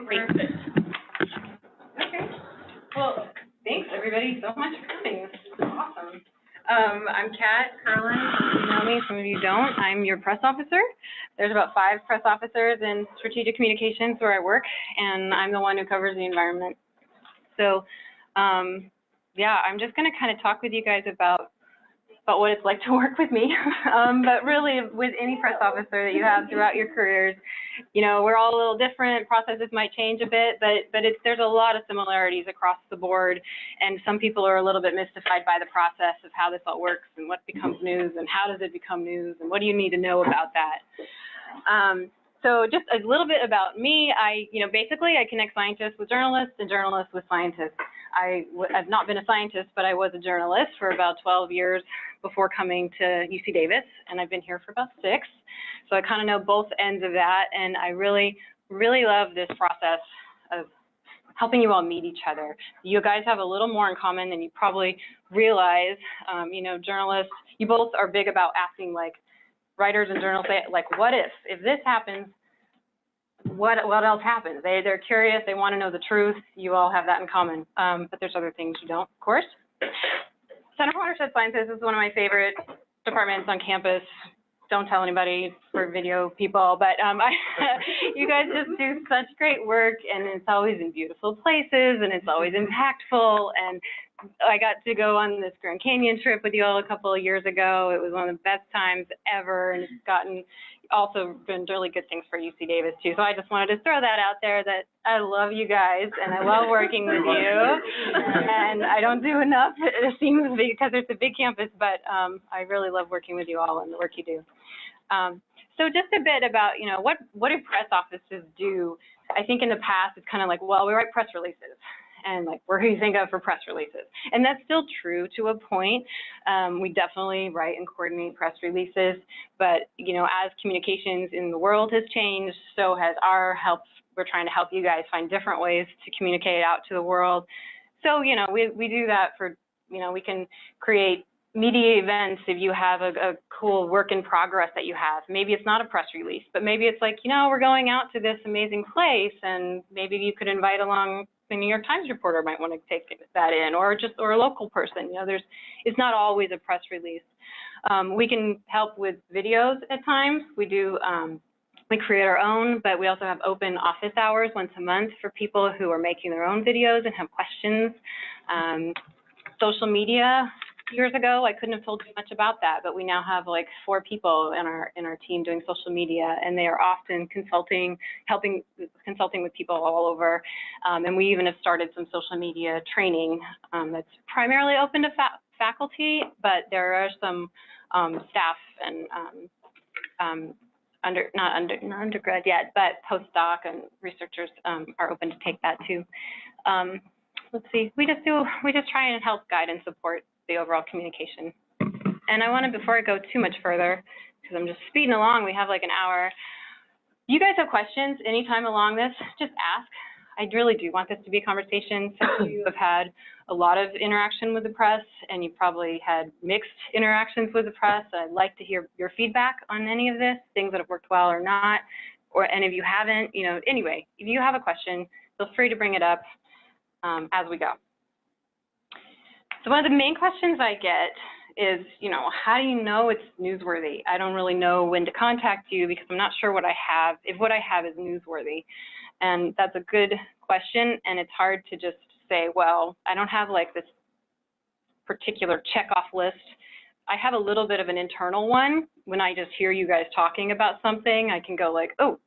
Great. Okay. Well, thanks everybody so much for coming. This is awesome. I'm Kat Kerlin. Some of you know me, some of you don't. I'm your press officer. There's about 5 press officers in strategic communications where I work, and I'm the one who covers the environment. So, yeah, I'm just going to kind of talk with you guys about what it's like to work with me, but really with any press officer that you have throughout your careers. You know, we're all a little different, processes might change a bit, but there's a lot of similarities across the board, and some people are a little bit mystified by the process of how this all works and what becomes news and how does it become news and what do you need to know about that. So just a little bit about me. Basically I connect scientists with journalists and journalists with scientists. I've not been a scientist, but I was a journalist for about 12 years before coming to UC Davis, and I've been here for about 6. So I kind of know both ends of that, and I really, really love this process of helping you all meet each other. You guys have a little more in common than you probably realize. Journalists, you both are big about asking, like, writers and journalists, like, what if this happens, what else happens? They're curious, they want to know the truth. You all have that in common, but there's other things you don't, of course. Center for Watershed Sciences is one of my favorite departments on campus. Don't tell anybody for video people, but you guys just do such great work, and it's always in beautiful places, and it's always impactful. And I got to go on this Grand Canyon trip with you all a couple of years ago. It was one of the best times ever, and it's also been really good things for UC Davis too. So I just wanted to throw that out there, that I love you guys and I love working with you. And I don't do enough, it seems, because it's a big campus, but I really love working with you all and the work you do. So just a bit about, what do press offices do? I think in the past it's kind of like, well, we write press releases. And like, where do you think of for press releases? And that's still true to a point. We definitely write and coordinate press releases, but as communications in the world has changed, so has our help. We're trying to help you guys find different ways to communicate out to the world. So we do that for, we can create media events if you have a cool work in progress that you have. Maybe it's not a press release, but maybe it's like, we're going out to this amazing place, and maybe you could invite along the New York Times reporter might want to take that in, or a local person. It's not always a press release. We can help with videos at times. We do. We create our own, but we also have open office hours once a month for people who are making their own videos and have questions. Social media. Years ago, I couldn't have told you much about that, but we now have like 4 people in our team doing social media, and they are often consulting with people all over. And we even have started some social media training that's primarily open to faculty, but there are some staff and not undergrad yet, but postdoc and researchers are open to take that too. Let's see, we just try and help guide and support the overall communication. And I want to, before I go too much further, because I'm just speeding along, we have like an hour. You guys have questions anytime along this, just ask. I really do want this to be a conversation. Some of you have had a lot of interaction with the press, and you've probably had mixed interactions with the press. I'd like to hear your feedback on any of this, things that have worked well or not, and if you haven't, anyway, if you have a question, feel free to bring it up as we go. So one of the main questions I get is, how do you know it's newsworthy? I don't really know when to contact you because I'm not sure if what I have is newsworthy. And that's a good question, and it's hard to just say, well, I don't have like this particular checkoff list. I have a little bit of an internal one. When I just hear you guys talking about something, I can go like, oh,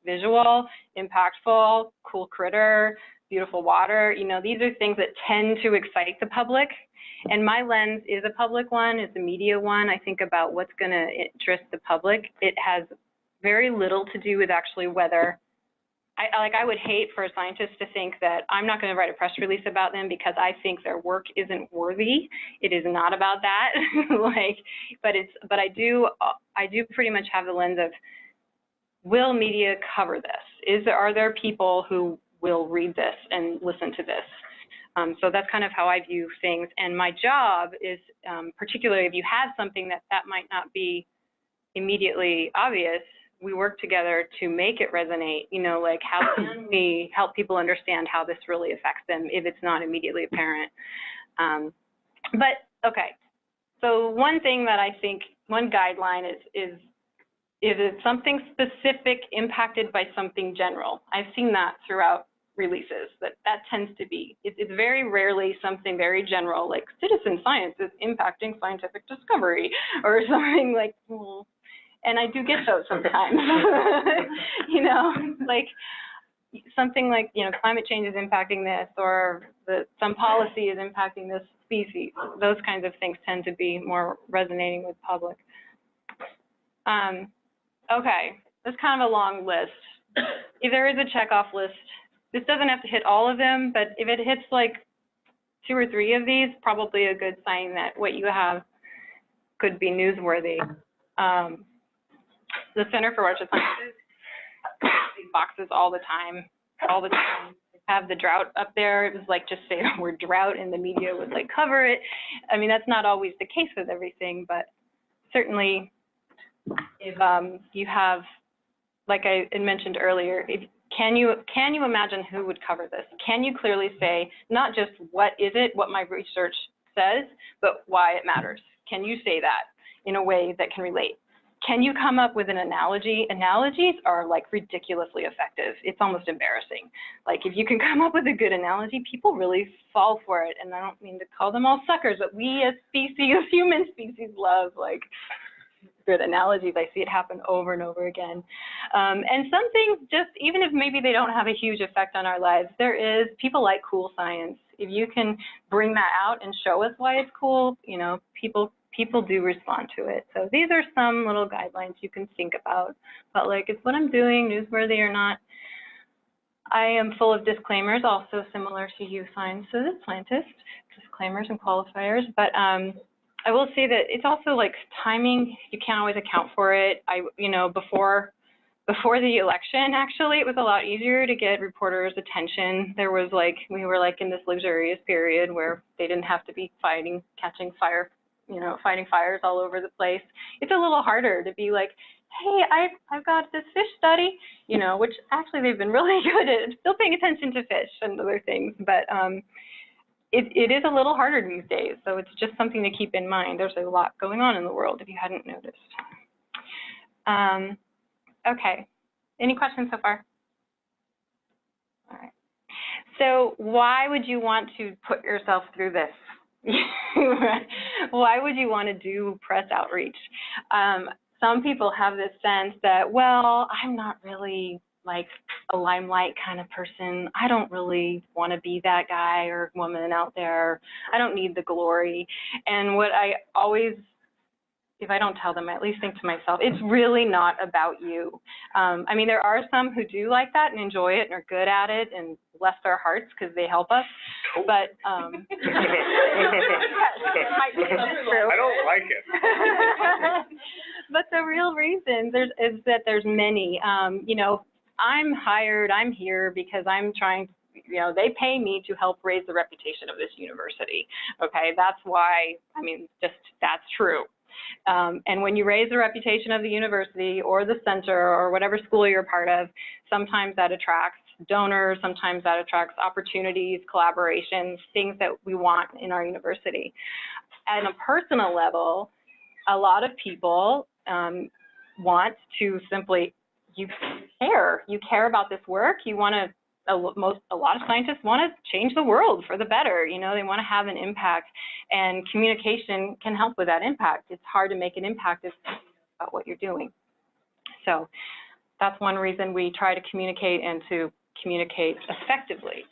visual, impactful, cool critter, beautiful water. These are things that tend to excite the public. And my lens is a public one, it's a media one. I think about what's going to interest the public. It has very little to do with actually whether, I would hate for a scientist to think that I'm not going to write a press release about them because I think their work isn't worthy. It is not about that. But I do pretty much have the lens of, will media cover this? Are there people who will read this and listen to this? So that's kind of how I view things. And my job is, particularly if you have something that might not be immediately obvious, we work together to make it resonate? You know, like how can we help people understand how this really affects them if it's not immediately apparent? But okay, so one thing that I think, one guideline is it's something specific impacted by something general. I've seen that throughout releases, that tends to be, it's very rarely something very general, like citizen science is impacting scientific discovery, or something like, and I do get those sometimes, you know, like something like, you know, climate change is impacting this, or some policy is impacting this species. Those kinds of things tend to be more resonating with public. Okay, that's kind of a long list. If there is a checkoff list, this doesn't have to hit all of them, but if it hits like 2 or 3 of these, probably a good sign that what you have could be newsworthy. The Center for Watershed Sciences, these boxes all the time. They have the drought up there. It was like, just say the word drought and the media would like cover it. I mean, that's not always the case with everything, but certainly if you have, like I had mentioned earlier, can you imagine who would cover this? Can you clearly say, not just what is it, what my research says, but why it matters? Can you say that in a way that can relate? Can you come up with an analogy? Analogies are like ridiculously effective. It's almost embarrassing. Like if you can come up with a good analogy, people really fall for it. And I don't mean to call them all suckers, but we as species, human species, love like good analogies. I see it happen over and over again. And some things, just even if maybe they don't have a huge effect on our lives, people like cool science. If you can bring that out and show us why it's cool, you know, people do respond to it. So these are some little guidelines you can think about like, is what I'm doing newsworthy or not? I am full of disclaimers, also similar to you scientists, disclaimers and qualifiers, but I will say that it's also like timing. You can't always account for it. You know, before the election, actually, it was a lot easier to get reporters' attention. There was like, we were like in this luxurious period where they didn't have to be catching fire, you know, fighting fires all over the place. It's a little harder to be like, hey, I've got this fish study, you know, which actually they've been really good at still paying attention to fish and other things, but it is a little harder these days, so it's just something to keep in mind. There's a lot going on in the world if you hadn't noticed. Okay, any questions so far? All right. So why would you want to put yourself through this? Why would you want to do press outreach? Some people have this sense that, well, I'm not really like a limelight kind of person. I don't really want to be that guy or woman out there. I don't need the glory. And what I always, if I don't tell them, I at least think to myself, it's really not about you. I mean, there are some who do like that and enjoy it and are good at it and bless their hearts because they help us. But I don't like it. But the real reason is that there's many. You know, I'm here because I'm trying, you know, they pay me to help raise the reputation of this university. Okay, that's why, I mean, just that's true. And when you raise the reputation of the university or the center or whatever school you're part of, sometimes that attracts donors, sometimes that attracts opportunities, collaborations, things that we want in our university. At a personal level, a lot of people want to simply, you care about this work, you want to, a lot of scientists want to change the world for the better. You know, they want to have an impact, and communication can help with that impact. It's hard to make an impact if you know about what you're doing. So that's one reason we try to communicate and to communicate effectively.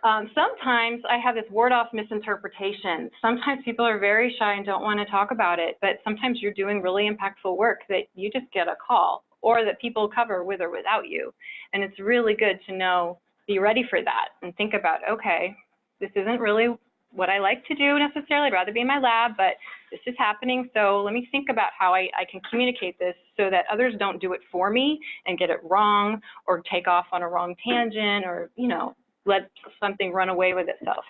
Sometimes I have this ward-off misinterpretation. Sometimes people are very shy and don't want to talk about it, but sometimes you're doing really impactful work that you just get a call, or that people cover with or without you. And it's really good to know, be ready for that and think about, okay, this isn't really what I like to do necessarily. I'd rather be in my lab, but this is happening. So let me think about how I can communicate this so that others don't do it for me and get it wrong or take off on a wrong tangent or, you know, let something run away with itself.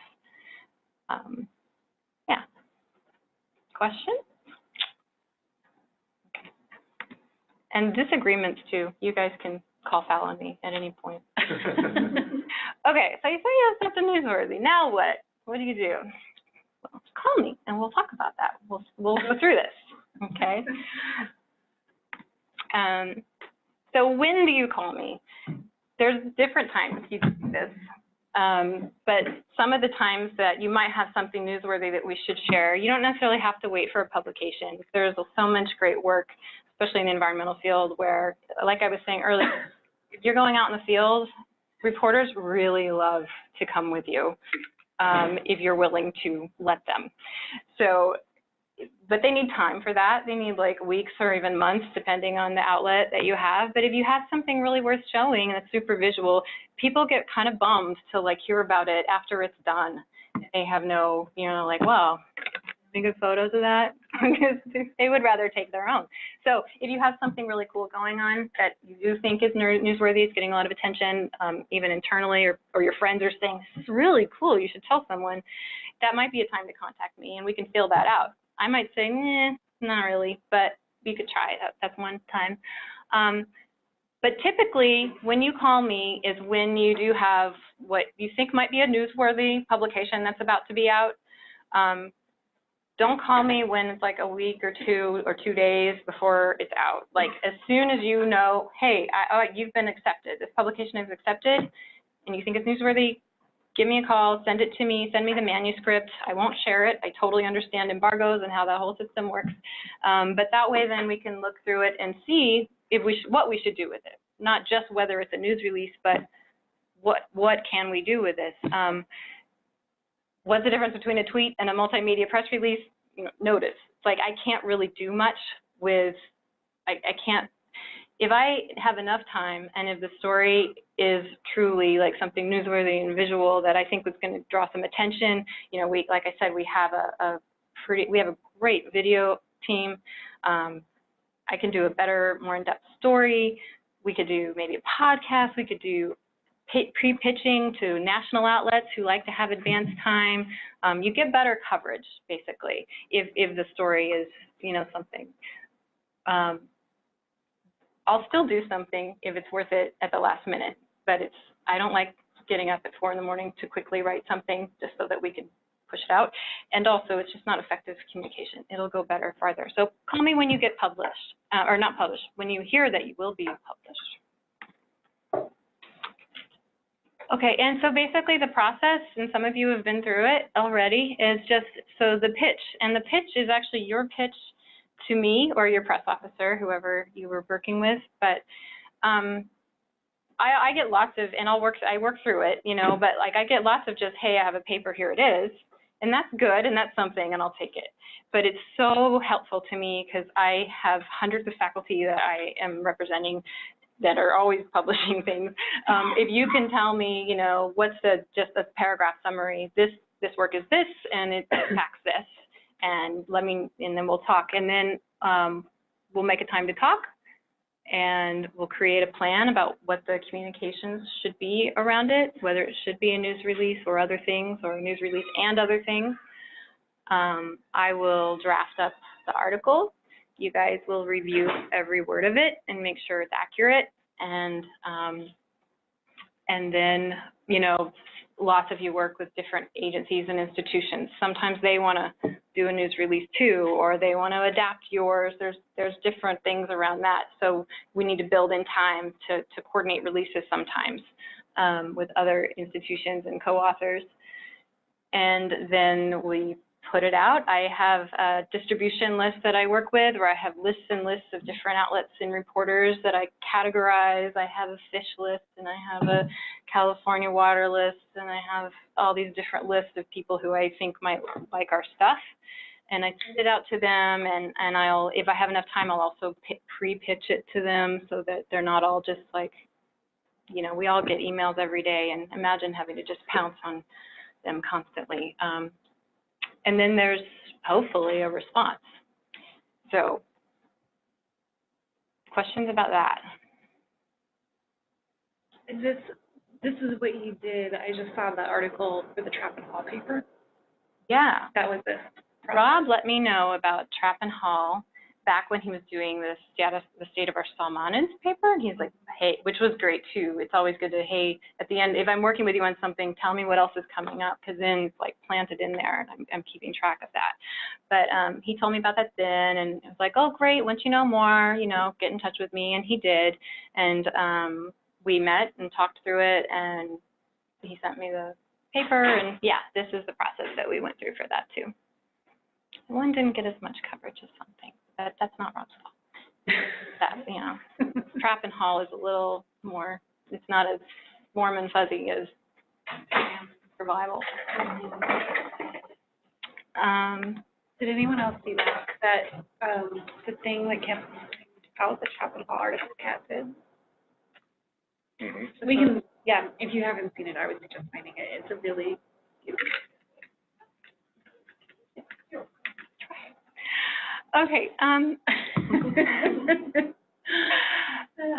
Yeah. Question? And disagreements too. You guys can call foul on me at any point. Okay, so you say you have something newsworthy. Now what? What do you do? Well, call me and we'll talk about that. We'll go through this. Okay. So when do you call me? There's different times you do this. But some of the times that you might have something newsworthy that we should share, you don't necessarily have to wait for a publication. There's so much great work, especially in the environmental field, where, like I was saying earlier, if you're going out in the field, reporters really love to come with you if you're willing to let them. So, but they need time for that. They need like weeks or even months, depending on the outlet that you have. But if you have something really worth showing that's super visual, people get kind of bummed to like hear about it after it's done. They have no, like, well, any good photos of that? Because they would rather take their own. So if you have something really cool going on that you do think is newsworthy, it's getting a lot of attention, even internally, or your friends are saying, this is really cool, you should tell someone, that might be a time to contact me and we can feel that out. I might say, not really, but you could try it. That's one time. But typically, when you call me is when you do have what you think might be a newsworthy publication that's about to be out. Don't call me when it's like a week or 2 days before it's out. Like as soon as you know, hey, you've been accepted, this publication is accepted, and you think it's newsworthy, give me a call, send it to me, send me the manuscript. I won't share it. I totally understand embargoes and how that whole system works. But that way then we can look through it and see if what we should do with it. Not just whether it's a news release, but what can we do with this? What's the difference between a tweet and a multimedia press release? Notice. It's like I can't really do much with, I can't, if I have enough time and if the story is truly like something newsworthy and visual that I think was going to draw some attention, like I said, we have a great video team. I can do a better, more in-depth story. We could do maybe a podcast. We could do pre-pitching to national outlets who like to have advanced time. You get better coverage, basically, if the story is, something. I'll still do something if it's worth it at the last minute, but I don't like getting up at 4 in the morning to quickly write something just so that we can push it out. And also, it's just not effective communication. It'll go better farther. So call me when you get published, or not published, when you hear that you will be published. Okay, and so basically the process, and some of you have been through it already, is just, so the pitch, and the pitch is actually your pitch to me or your press officer, whoever you were working with, but I get lots of, and I work through it, but like I get lots of just, hey, I have a paper, here it is, and that's good, and that's something, and I'll take it. But it's so helpful to me because I have hundreds of faculty that I am representing that are always publishing things. If you can tell me, what's just a paragraph summary, this work is this, and it packs this, and then we'll talk, and then we'll make a time to talk, and we'll create a plan about what the communications should be around it, whether it should be a news release or other things, or a news release and other things. I will draft up the article. You guys will review every word of it and make sure it's accurate, and then, lots of you work with different agencies and institutions. Sometimes they want to do a news release too, or they want to adapt yours. There's different things around that. So we need to build in time to coordinate releases sometimes with other institutions and co-authors. And then we put it out. I have a distribution list that I work with, where I have lists and lists of different outlets and reporters that I categorize. I have a fish list, and I have a California water list, and I have all these different lists of people who I think might like our stuff. And I send it out to them, and if I have enough time, I'll also pre-pitch it to them so that they're not all just like, we all get emails every day, and imagine having to just pounce on them constantly. And then there's hopefully a response. So, questions about that? This is what you did. I just saw the article for the Trap and Hall paper. Yeah. That was this. Rob let me know about Trap and Hall. back when he was doing the state of our salmonins paper, and he's like, hey, which was great too. It's always good to, hey, at the end, if I'm working with you on something, tell me what else is coming up, because then it's like planted in there, and I'm keeping track of that. But he told me about that then, and it was like, oh, great, once you know more, you know, get in touch with me, and he did. And we met and talked through it, and he sent me the paper, and yeah, this is the process that we went through for that too. One didn't get as much coverage as something. That's not Rob's fault. That, you know, trap and haul is a little more, it's not as warm and fuzzy as survival. Did anyone else see that the thing that kept out the trap and haul article Cat did? Mm-hmm. We can, yeah, if you haven't seen it, I would suggest finding it. It's a really cute. Okay, a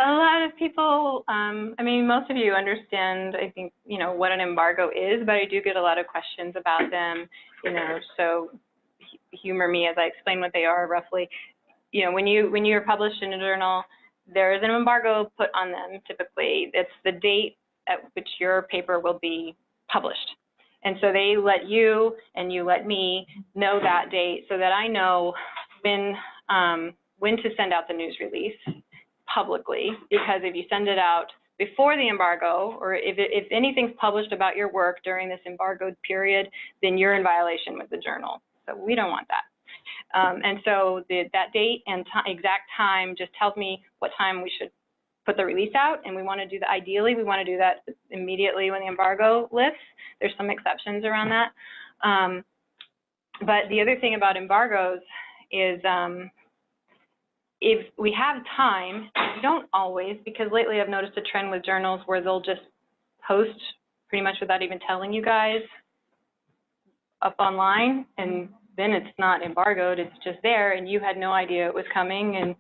lot of people, I mean, most of you understand, I think, you know, what an embargo is, but I do get a lot of questions about them, you know, so humor me as I explain what they are roughly. You know, when you're published in a journal, there is an embargo put on them typically. It's the date at which your paper will be published. And so they let you and you let me know that date so that I know when to send out the news release publicly, because if you send it out before the embargo, or if anything's published about your work during this embargoed period, then you're in violation with the journal. So we don't want that. And so that date and exact time just tells me what time we should put the release out, and we want to do that. Ideally, we want to do that immediately when the embargo lifts. There's some exceptions around that. But the other thing about embargoes is if we have time, we don't always, because lately I've noticed a trend with journals where they'll just post pretty much without even telling you guys up online, and then it's not embargoed, it's just there, and you had no idea it was coming, and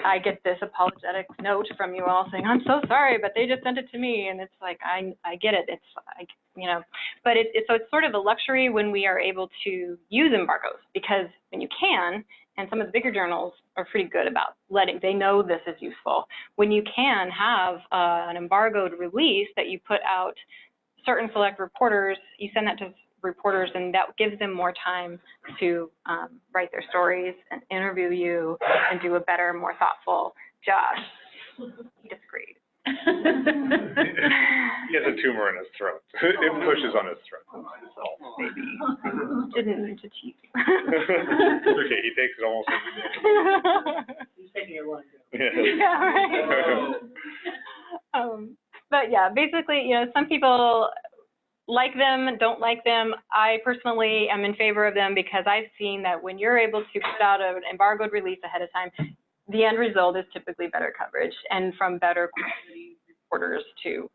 I get this apologetic note from you all saying, I'm so sorry, but they just sent it to me, and it's like, I get it, it's like, you know, but so it's sort of a luxury when we are able to use embargoes, because when you can, and some of the bigger journals are pretty good about they know this is useful. When you can have an embargoed release that you put out, certain select reporters, you send that to reporters, and that gives them more time to write their stories and interview you and do a better, more thoughtful job. He disagreed. He has a tumor in his throat. It pushes on his throat. Maybe. Didn't mean to cheat. It's okay, he takes it almost every day. He's taking your line down. Yeah, right. But yeah, basically, you know, some people like them, don't like them. I personally am in favor of them because I've seen that when you're able to put out an embargoed release ahead of time, the end result is typically better coverage and from better quality reporters too.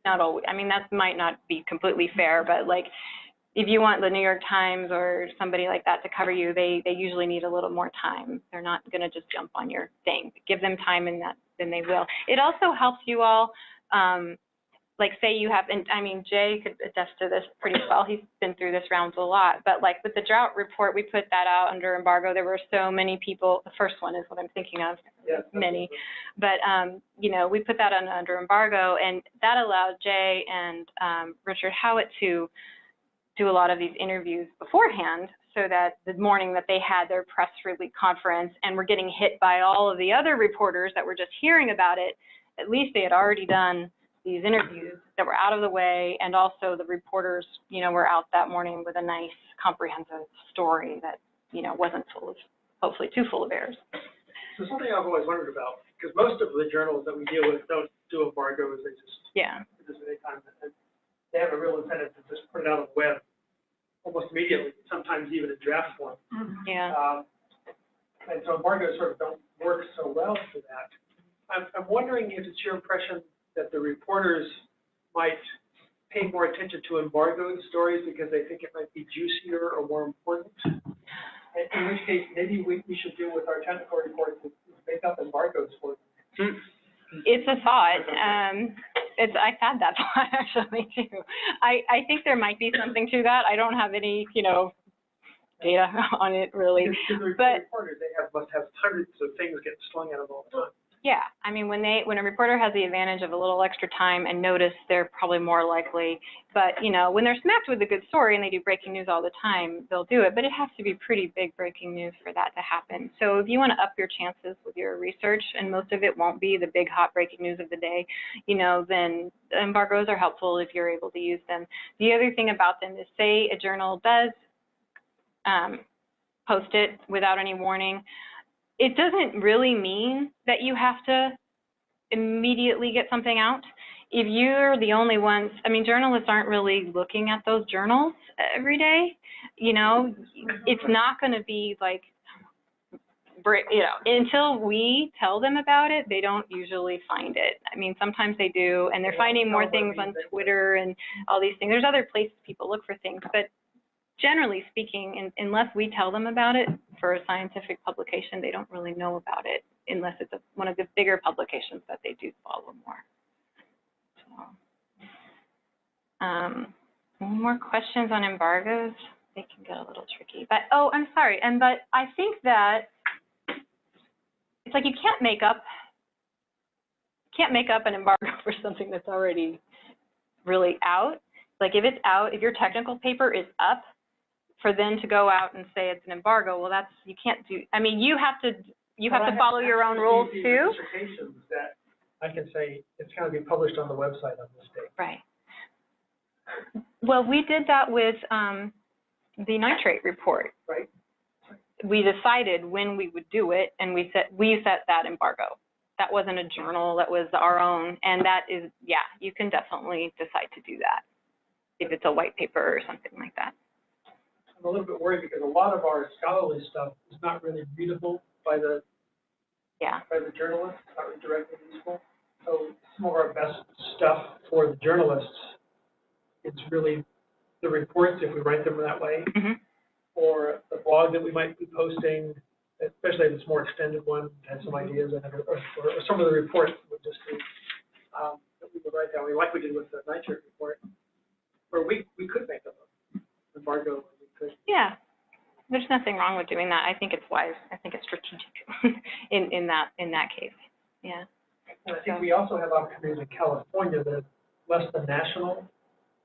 Not always, I mean, that might not be completely fair, but like if you want the New York Times or somebody like that to cover you, they usually need a little more time. They're not going to just jump on your thing. Give them time in that, then they will. It also helps you all. Like say you have, and I mean, Jay could attest to this pretty well. He's been through this round a lot. But like with the drought report, we put that out under embargo. There were so many people. The first one is what I'm thinking of, many. But, you know, we put that under embargo, and that allowed Jay and Richard Howitt to do a lot of these interviews beforehand, so that the morning that they had their press release conference and were getting hit by all of the other reporters that were just hearing about it, at least they had already done these interviews that were out of the way, and also the reporters, you know, were out that morning with a nice comprehensive story that, you know, wasn't full of, hopefully too full of errors. So something I've always wondered about, because most of the journals that we deal with don't do embargoes, they just, anytime, and they have a real incentive to just put it out on the web almost immediately, sometimes even in draft form. Yeah. And so embargoes sort of don't work so well for that. I'm wondering if it's your impression that the reporters might pay more attention to embargoed stories because they think it might be juicier or more important. In which case, maybe we should deal with our technical reports and make up embargoes for them. It's a thought. I've had that thought actually too. I think there might be something to that. I don't have any, you know, data on it really. Because the But reporters, must have hundreds of things getting slung at them all the time. yeah, I mean, when a reporter has the advantage of a little extra time and notice, they're probably more likely. But, you know, when they're smacked with a good story and they do breaking news all the time, they'll do it. But it has to be pretty big breaking news for that to happen. So if you want to up your chances with your research, and most of it won't be the big hot breaking news of the day, you know, then embargoes are helpful if you're able to use them. The other thing about them is, say a journal does post it without any warning, it doesn't really mean that you have to immediately get something out. If you're the only ones, I mean, journalists aren't really looking at those journals every day. You know, it's not going to be like, you know, until we tell them about it, they don't usually find it. I mean, sometimes they do, and they're finding more things on Twitter and all these things. There's other places people look for things, but generally speaking, unless we tell them about it for a scientific publication, they don't really know about it unless it's one of the bigger publications that they do follow more. So, more questions on embargoes? They can get a little tricky. But, oh, I'm sorry. But I think that it's like you can't make up an embargo for something that's already really out. Like if it's out, if your technical paper is up, for them to go out and say it's an embargo, well, that's, you can't do, I mean, you have to follow your own rules too. Dissertations that I can say it's going to be published on the website on this date. Right. Well, we did that with the nitrate report. Right. We decided when we would do it, and we set that embargo. That wasn't a journal, that was our own, and that is, yeah, you can definitely decide to do that if it's a white paper or something like that. I'm a little bit worried because a lot of our scholarly stuff is not really readable by the journalists, not really directly useful. So some of our best stuff for the journalists, it's really the reports, if we write them that way, or the blog that we might be posting, especially if it's a more extended one, has some ideas in it, or some of the reports would just be that we could write that way, like we did with the nitrate report, where we could make them an embargo. Yeah, there's nothing wrong with doing that. I think it's wise. I think it's strategic in that case. Yeah. And I think we also have opportunities in California that are less than national,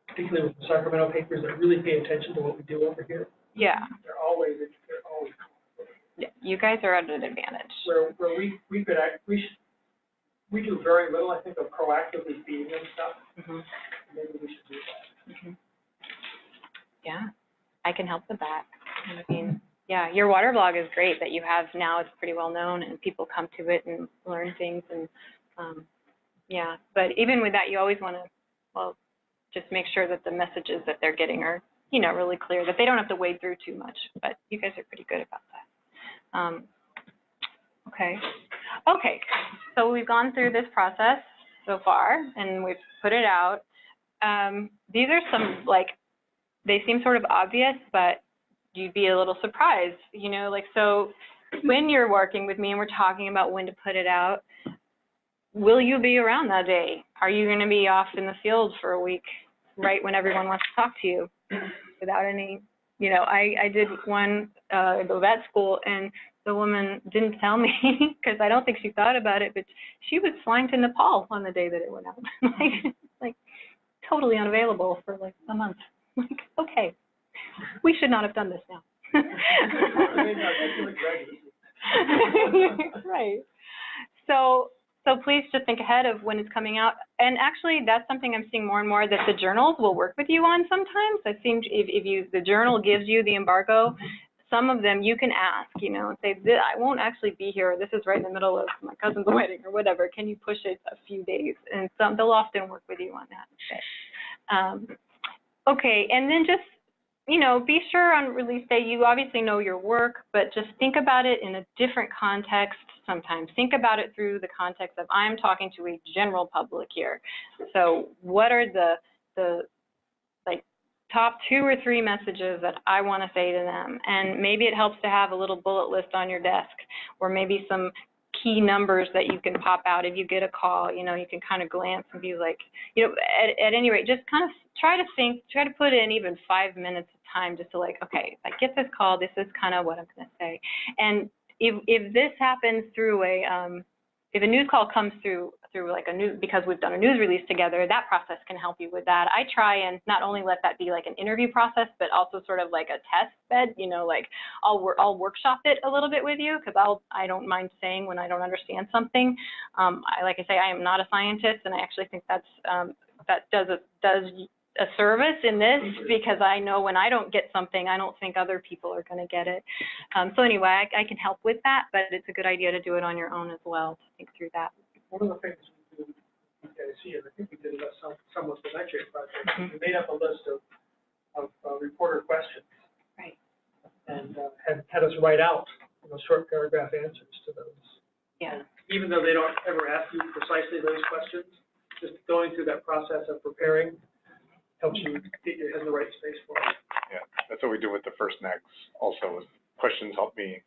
particularly with the Sacramento papers that really pay attention to what we do over here. Yeah. They're always. Yeah. You guys are at an advantage. Where we do very little, I think, of proactively feeding them stuff. Maybe we should do that. Yeah. I can help with that. I mean, yeah, your water blog is great that you have now. It's pretty well known, and people come to it and learn things. And yeah, but even with that, you always want to, well, just make sure that the messages that they're getting are, you know, really clear, that they don't have to wade through too much. But you guys are pretty good about that. Okay. So we've gone through this process so far, and we've put it out. These are some, like, they seem sort of obvious, but you'd be a little surprised, you know, like, so when you're working with me and we're talking about when to put it out, will you be around that day? Are you going to be off in the field for a week, right when everyone wants to talk to you without any, you know, I did one at the vet school, and the woman didn't tell me because I don't think she thought about it, but she was flying to Nepal on the day that it went out. like totally unavailable for like a month. Like, okay, we should not have done this now. Right. So please just think ahead of when it's coming out. And actually, that's something I'm seeing more and more, that the journals will work with you on sometimes. I think if the journal gives you the embargo, some of them you can ask, you know, and say, I won't actually be here. This is right in the middle of my cousin's wedding or whatever. Can you push it a few days? And they'll often work with you on that. Okay, and then just, you know, be sure on release day, you obviously know your work, but just think about it in a different context sometimes. Think about it through the context of, I'm talking to a general public here. So what are the like top 2 or 3 messages that I want to say to them? And maybe it helps to have a little bullet list on your desk, or maybe some key numbers that you can pop out if you get a call. You know, you can kind of glance and be like, you know, at any rate, just kind of try to put in even 5 minutes of time just to like, okay, if I get this call, this is kind of what I'm going to say. And if this happens through if a news call comes through like because we've done a news release together, that process can help you with that. I try and not only let that be like an interview process, but also sort of like a test bed, you know, like I'll workshop it a little bit with you, because I don't mind saying when I don't understand something. Like I say, I am not a scientist, and I actually think that does a service in this, because I know when I don't get something, I don't think other people are going to get it. So anyway, I can help with that, but it's a good idea to do it on your own as well, to think through that. One of the things we do at UCdavis, and I think we did it somewhat with the nitrate project, we made up a list of reporter questions. Right. And had us write out, short paragraph answers to those. Yeah. And even though they don't ever ask you precisely those questions, just going through that process of preparing helps you get your head in the right space for it. Yeah, that's what we do with the first next also, is questions help me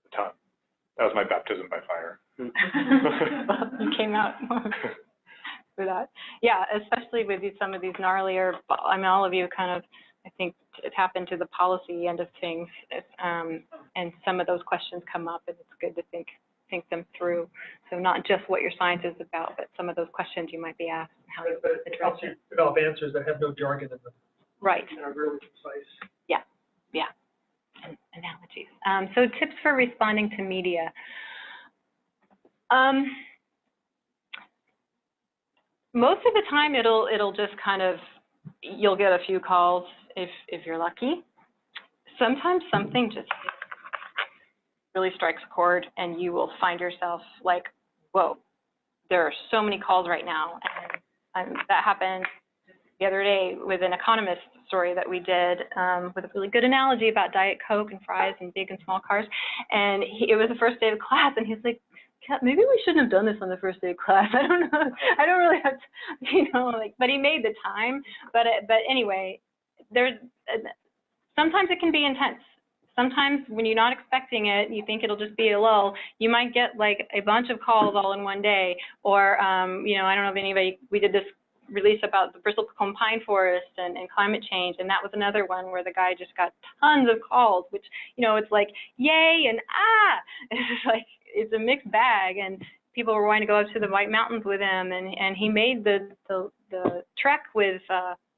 a ton. That was my baptism by fire. You came out for that. Yeah, especially with some of these gnarlier, I mean, all of you kind of, I think, tap into the policy end of things, and some of those questions come up, and it's good to think them through. So not just what your science is about, but some of those questions you might be asked, and how you But it address helps you it. develop answers that have no jargon in them. Right. And are really concise. Yeah. Analogies. So tips for responding to media. Most of the time, it'll just kind of, you'll get a few calls if you're lucky. Sometimes something just really strikes a chord, and you will find yourself like, whoa, there are so many calls right now. And that happened the other day with an economist story that we did with a really good analogy about Diet Coke and fries and big and small cars. And it was the first day of class, and he's like, Kat, maybe we shouldn't have done this on the first day of class. I don't know. I don't really have to, but he made the time. But anyway, sometimes it can be intense. Sometimes when you're not expecting it, you think it'll just be a lull, you might get like a bunch of calls all in one day. Or, I don't know if anybody, we did this release about the bristlecone pine forest and climate change, and that was another one where the guy just got tons of calls, which, it's like, yay and ah! It's like, it's a mixed bag, and people were wanting to go up to the White Mountains with him, and he made the trek with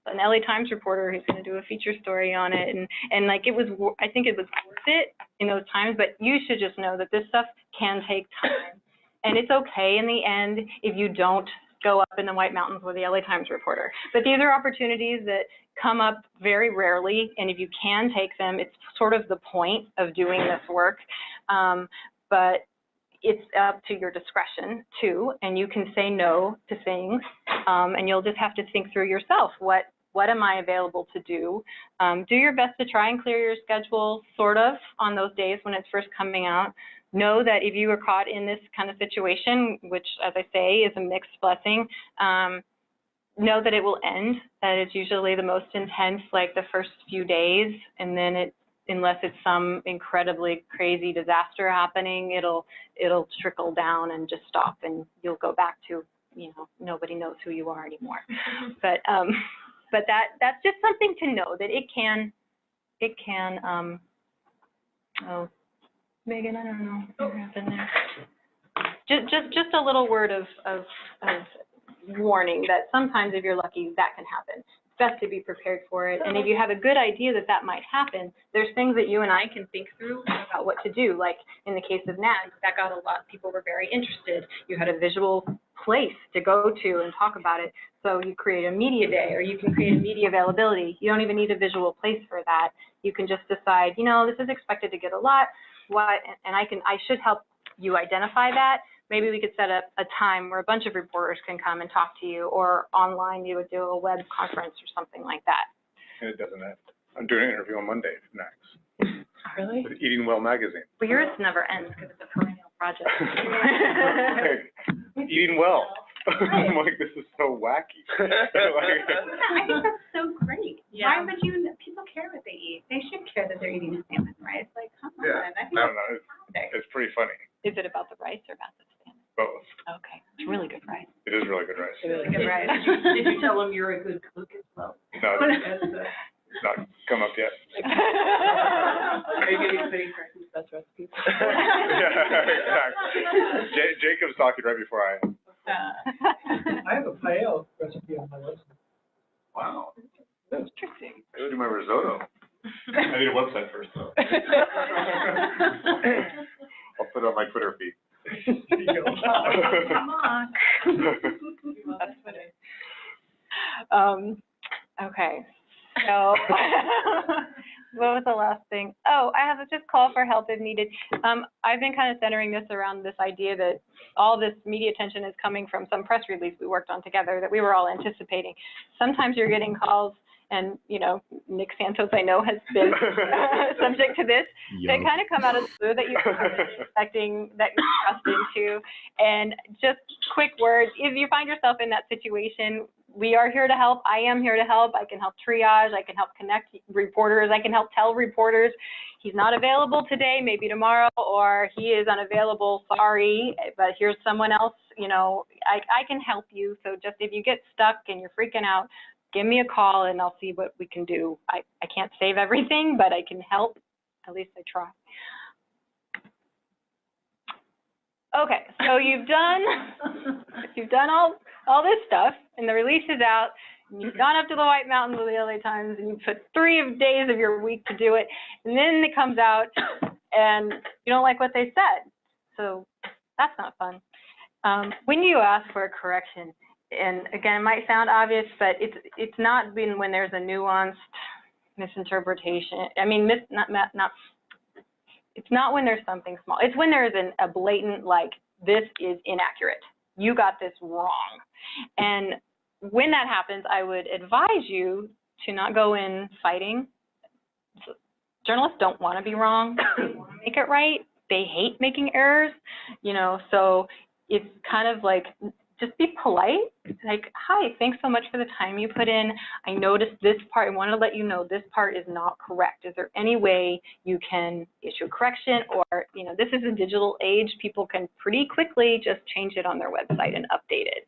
an LA Times reporter who's going to do a feature story on it, and like I think it was worth it in those times, but you should just know that this stuff can take time, and it's okay in the end if you don't go up in the White Mountains with the LA Times reporter. But these are opportunities that come up very rarely, and if you can take them, it's sort of the point of doing this work. But it's up to your discretion too, and you can say no to things, and you'll just have to think through yourself, what am I available to do? Do your best to try and clear your schedule, sort of, on those days when it's first coming out. Know that if you are caught in this kind of situation, which, as I say, is a mixed blessing, know that it will end, that it's usually the most intense, like the first few days, and then unless it's some incredibly crazy disaster happening, it'll trickle down and just stop, and you'll go back to, nobody knows who you are anymore. But that's just something to know, that it can oh, Megan, I don't know what happened there. Just a little word of warning that sometimes, if you're lucky, that can happen. It's best to be prepared for it. And if you have a good idea that might happen, there's things that you and I can think through about what to do. Like in the case of NAG, that got a lot. People were very interested. You had a visual place to go to and talk about it. So you create a media day, or you can create a media availability. You don't even need a visual place for that. You can just decide, this is expected to get a lot. And I should help you identify that. Maybe we could set up a time where a bunch of reporters can come and talk to you, or online you would do a web conference or something like that. And it doesn't end. I'm doing an interview on Monday next. Really? With Eating Well magazine. Well, yours never ends because it's a perennial project. Eating well. I'm like, this is so wacky. I think that's so great. Yeah. Why would people care what they eat? They should care that they're eating a salmon, right? It's like, come on. Yeah. I think I don't know. It's pretty funny. Is it about the rice or about the salmon? Both. Okay. It's really good rice. It is really good rice. Really good rice. Did you tell them you're a good cook as well? No, not come up yet. Are you getting paid for who's best recipes? Yeah, exactly. Jacob's talking right before I am. I have a paella recipe on my list. Wow. Interesting. I do my risotto. I need a website first, though. I'll put it on my Twitter feed. There you go. That's funny. Okay, so, what was the last thing? Oh, I have a just call for help if needed. I've been kind of centering this around this idea that all this media attention is coming from some press release we worked on together that we were all anticipating. Sometimes you're getting calls, and, you know, Nick Santos, I know, has been subject to this. They kind of come out of the blue that you're expecting, that you're thrust into. And just quick words, if you find yourself in that situation, we are here to help. I am here to help. I can help triage. I can help connect reporters. I can help tell reporters he's not available today, maybe tomorrow, or he is unavailable, sorry, but here's someone else. You know, I can help you. So just if you get stuck and you're freaking out, give me a call and I'll see what we can do. I can't save everything, but I can help. At least I try. Okay, so you've done all this stuff, and the release is out, and you've gone up to the White Mountains with the LA Times, and you put 3 days of your week to do it, and then it comes out, and you don't like what they said. So that's not fun. When you ask for a correction, and again, it might sound obvious, but it's not been when there's a nuanced misinterpretation. I mean, it's not when there's something small. It's when there's a blatant, like, this is inaccurate. You got this wrong. And when that happens, I would advise you to not go in fighting. Journalists don't want to be wrong. They want to make it right. They hate making errors, you know, so it's kind of like, just be polite, like, hi, thanks so much for the time you put in. I noticed this part. I want to let you know this part is not correct. Is there any way you can issue a correction? Or, you know, this is a digital age. People can pretty quickly just change it on their website and update it.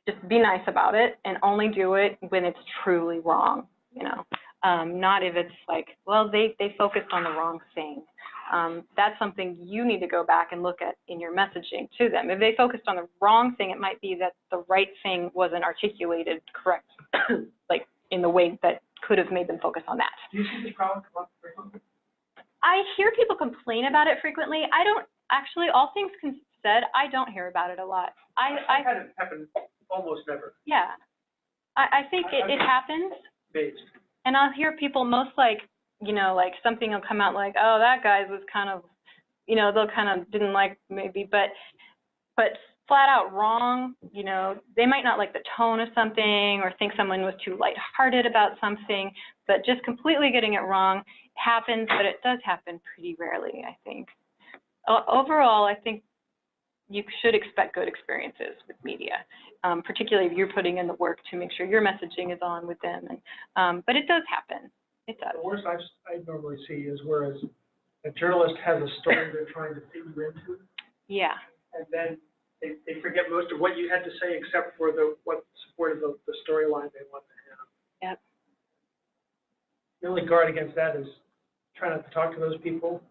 Just be nice about it and only do it when it's truly wrong, you know, not if it's like, well, they focused on the wrong thing. That's something you need to go back and look at in your messaging to them. If they focused on the wrong thing, it might be that the right thing wasn't articulated correct, like in the way that could have made them focus on that. Do you see this problem come up frequently? I hear people complain about it frequently. I don't actually, all things said, I don't hear about it a lot. I kind of happen almost never. Yeah, I think it happens. Based. And I'll hear people most like, you know, like something will come out like, oh, that guy's was kind of, you know, they'll kind of didn't like maybe, but flat out wrong, you know, they might not like the tone of something or think someone was too lighthearted about something, but just completely getting it wrong happens, but it does happen pretty rarely, I think. Overall, I think you should expect good experiences with media, particularly if you're putting in the work to make sure your messaging is on with them. And, but it does happen. It does. The worst I normally see is whereas a journalist has a story they're trying to fit you into. Yeah. And then they forget most of what you had to say except for what supported the storyline they want to have. Yep. The only guard against that is try not to talk to those people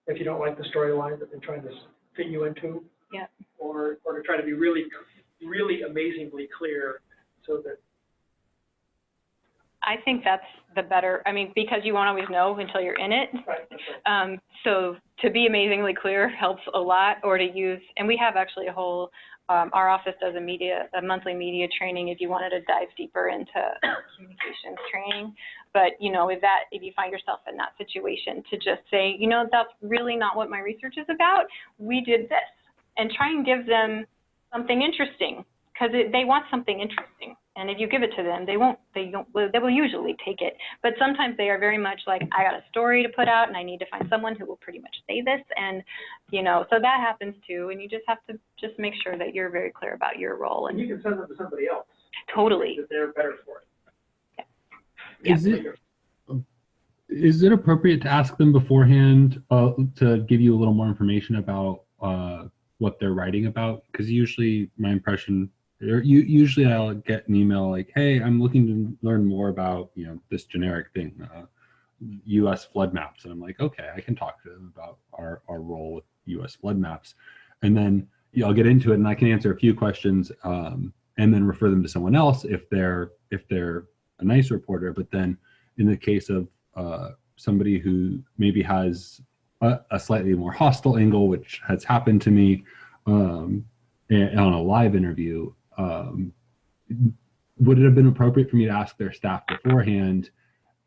if you don't like the storyline that they're trying to fit you into. Yeah. Or to try to be really, really amazingly clear so that. I think that's the better, I mean, because you won't always know until you're in it. Right. So to be amazingly clear helps a lot, or to use, and we have actually a whole, our office does a monthly media training if you wanted to dive deeper into communications training. But, you know, if you find yourself in that situation, to just say, you know, that's really not what my research is about. We did this, and try and give them something interesting, because they want something interesting. And if you give it to them, they will usually take it. But sometimes they are very much like, I got a story to put out and I need to find someone who will pretty much say this. And, you know, so that happens too. And you just have to just make sure that you're very clear about your role. And you can send them to somebody else. Totally. That they're better for it. Yeah. Is it appropriate to ask them beforehand to give you a little more information about what they're writing about? Because usually my impression Usually I'll get an email like, hey, I'm looking to learn more about, this generic thing, U.S. flood maps. And I'm like, okay, I can talk to them about our role with U.S. flood maps. And then I'll get into it and I can answer a few questions and then refer them to someone else if they're a nice reporter. But then in the case of somebody who maybe has a slightly more hostile angle, which has happened to me on a live interview, would it have been appropriate for me to ask their staff beforehand,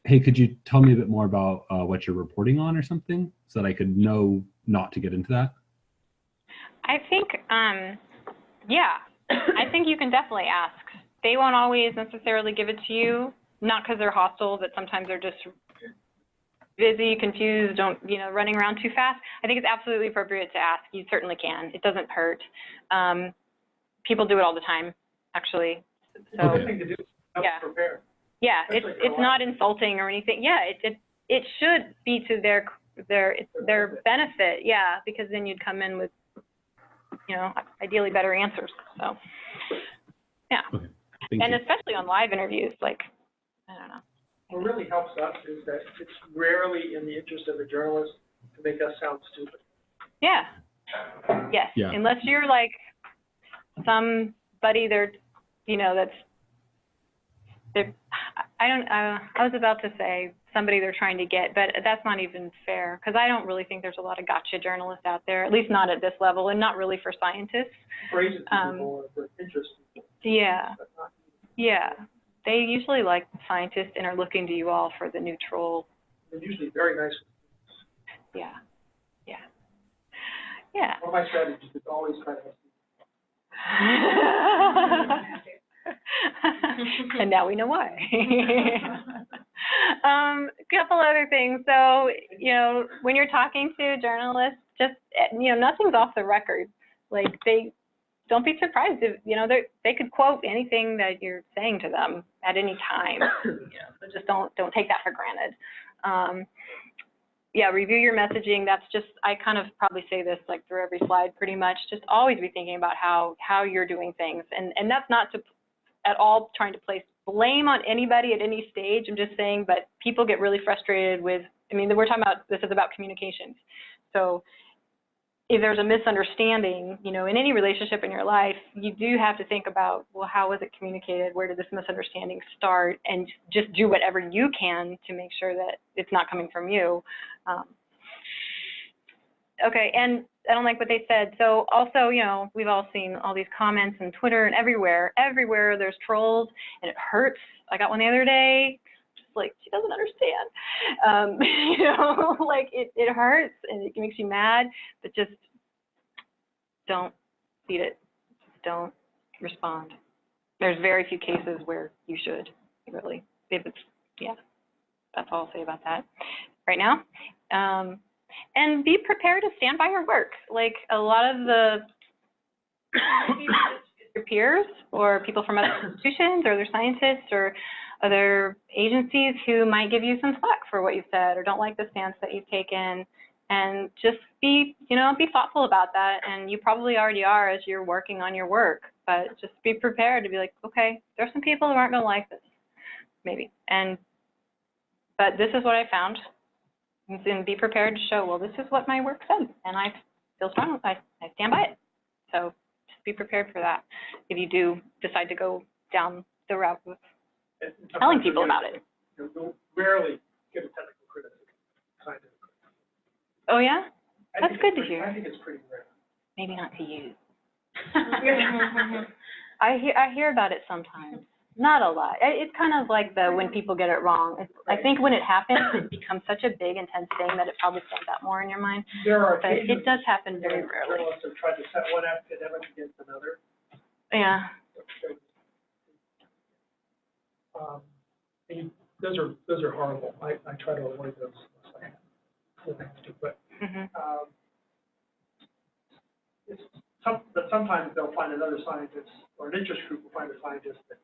hey, could you tell me a bit more about what you're reporting on or something so that I could know not to get into that? I think, yeah, I think you can definitely ask. They won't always necessarily give it to you, not because they're hostile, but sometimes they're just busy, confused, running around too fast. I think it's absolutely appropriate to ask. You certainly can. It doesn't hurt. People do it all the time, actually. So, The good thing to do is help prepare. Yeah, it's not insulting or anything. Yeah, it should be to their benefit. Yeah, because then you'd come in with, ideally better answers. So, yeah, okay. And especially on live interviews, I don't know. What really helps us is that it's rarely in the interest of a journalist to make us sound stupid. Yeah. Yes. Yeah. Unless you're like somebody I was about to say somebody they're trying to get, but that's not even fair because I don't really think there's a lot of gotcha journalists out there, at least not at this level, and not really for scientists. For agency people or for interest people. Yeah. Yeah. They usually like scientists and are looking to you all for the neutral. They're usually very nice. Yeah. Yeah. Yeah. One of my strategies is always try to help And now we know why. Couple other things. So, when you're talking to journalists, just, nothing's off the record. Don't be surprised if, they could quote anything that you're saying to them at any time. So just don't take that for granted. Yeah, review your messaging. That's just, I kind of probably say this through every slide pretty much. Just always be thinking about how you're doing things. And that's not to at all trying to place blame on anybody at any stage. I'm just saying, but people get really frustrated with, we're talking about, this is about communications. So if there's a misunderstanding, in any relationship in your life, you do have to think about, well, how was it communicated? Where did this misunderstanding start? And just do whatever you can to make sure that it's not coming from you. Okay, and I don't like what they said. So also, we've all seen all these comments on Twitter and everywhere. Everywhere there's trolls, and it hurts. I got one the other day. She doesn't understand. It hurts and it makes you mad, but just don't feed it. Don't respond. There's very few cases where you should, really. That's all I'll say about that right now. And be prepared to stand by your work. A lot of your peers or people from other institutions or other scientists or other agencies who might give you some slack for what you've said or don't like the stance that you've taken, and just be thoughtful about that. And you probably already are as you're working on your work, but just be prepared to be okay, there's some people who aren't going to like this, maybe. But this is what I found. And be prepared to show, well, this is what my work said, and I feel strong. I stand by it. So just be prepared for that if you do decide to go down the route of telling people about it. You'll rarely get a technical criticism, scientific criticism. Oh, yeah? That's good to hear. I think it's pretty rare. Maybe not to you. I hear about it sometimes. Not a lot. It's kind of like when people get it wrong. I think when it happens, it becomes such a big, intense thing that it probably stands out more in your mind. There are but it does happen very rarely. Journalists have tried to set one academic against another. Yeah. And those are horrible. I try to avoid those. But but sometimes they'll find another scientist, or an interest group will find a scientist that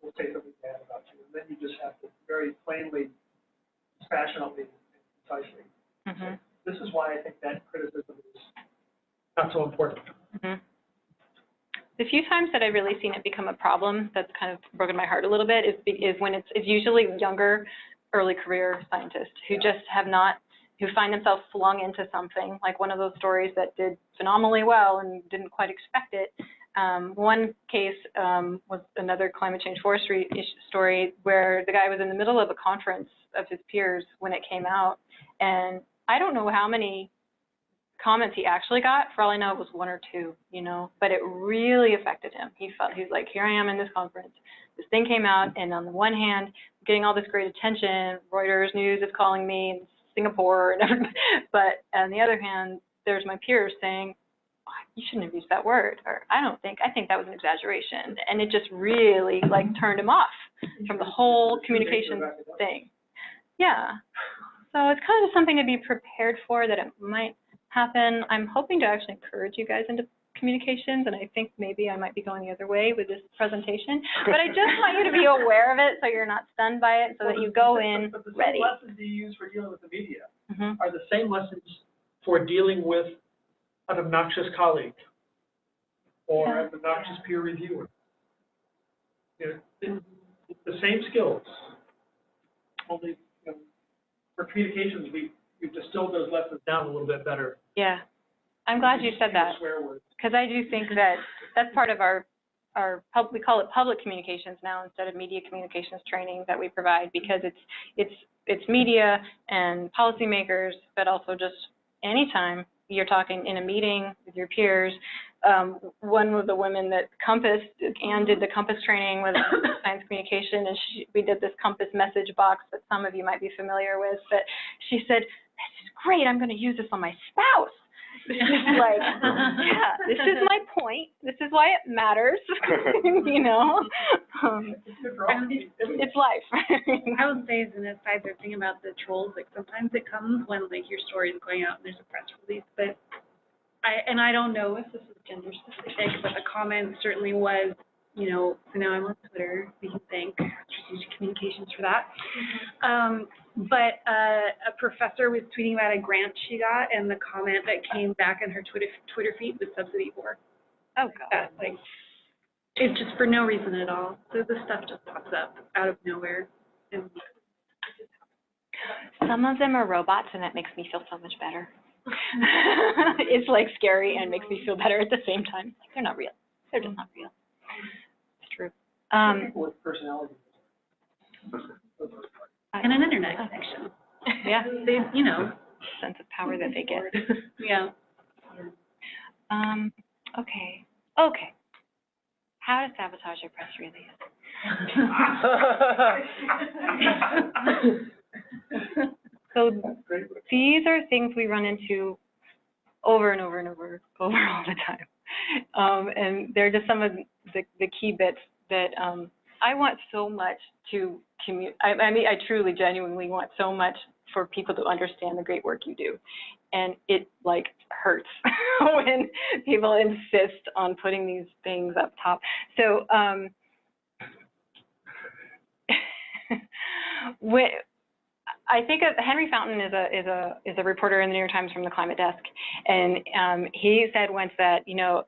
will say something bad about you, and then you just have to very plainly, passionately, and concisely. So this is why I think that criticism is not so important. The few times that I've really seen it become a problem, that's kind of broken my heart a little bit, is when it's usually younger, early career scientists who just have not, who find themselves flung into something, like one of those stories that did phenomenally well and didn't quite expect it. One case was another climate change forestry story where the guy was in the middle of a conference of his peers when it came out, and I don't know how many comments he actually got. For all I know, it was 1 or 2, you know, but it really affected him. He felt, he's like, here I am in this conference. This thing came out, and on the one hand, getting all this great attention, Reuters News is calling me, and Singapore, and everybody. But on the other hand, there's my peers saying, oh, you shouldn't have used that word, or I think that was an exaggeration. And it just really, like, turned him off from the whole communication thing. Yeah. So it's kind of something to be prepared for, that it might happen. I'm hoping to actually encourage you guys into communications, and I think maybe I might be going the other way with this presentation. But I just want you to be aware of it so you're not stunned by it, so that you go in but the ready. same lessons you use for dealing with the media Mm-hmm. are the same lessons for dealing with an obnoxious colleague or Yeah. an obnoxious peer reviewer. You know, it's the same skills. Only, you know, for communications, we've distilled those lessons down a little bit better. Yeah. I'm glad you said that, Swear words. because I do think that that's part of our we call it public communications now instead of media communications training that we provide, because it's media and policymakers, but also just anytime you're talking in a meeting with your peers. One of the women that Anne did the Compass training with science communication, and we did this Compass message box that some of you might be familiar with, but she said, this is great, I'm going to use this on my spouse. This is like, yeah, this is my point. This is why it matters, you know. It's life. I would say, as an aside, the thing about the trolls, like sometimes it comes when like your story is going out and there's a press release, but I don't know if this is gender specific, but the comment certainly was, you know, so now I'm on Twitter, we can thank Strategic Communications for that. But a professor was tweeting about a grant she got, and the comment that came back on her Twitter feed was subsidy for. Oh, God. Like, it's just for no reason at all. So this stuff just pops up out of nowhere. And Some of them are robots, and that makes me feel so much better. It's like scary and makes me feel better at the same time. They're not real. They're just not real. It's true. People with personality. and an internet connection. Yeah. They, you know. Sense of power that they get. Yeah. Okay. Okay. How to sabotage your press release. So these are things we run into over and over and over all the time. And they're just some of the key bits that I want so much to I mean, I truly, genuinely want so much for people to understand the great work you do. And it, like, hurts when people insist on putting these things up top. So I think Henry Fountain is a reporter in the New York Times from the Climate Desk, and he said once that, you know,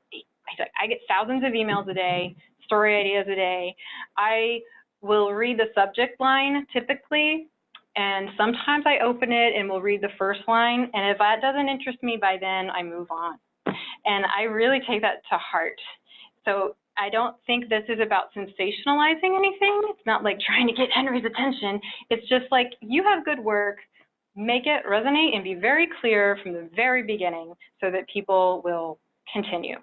I get thousands of emails a day, story ideas a day. I will read the subject line typically, and sometimes I open it and will read the first line, and if that doesn't interest me by then, I move on. And I really take that to heart. So I don't think this is about sensationalizing anything. It's not like trying to get Henry's attention. It's just like, you have good work, make it resonate and be very clear from the very beginning so that people will continue.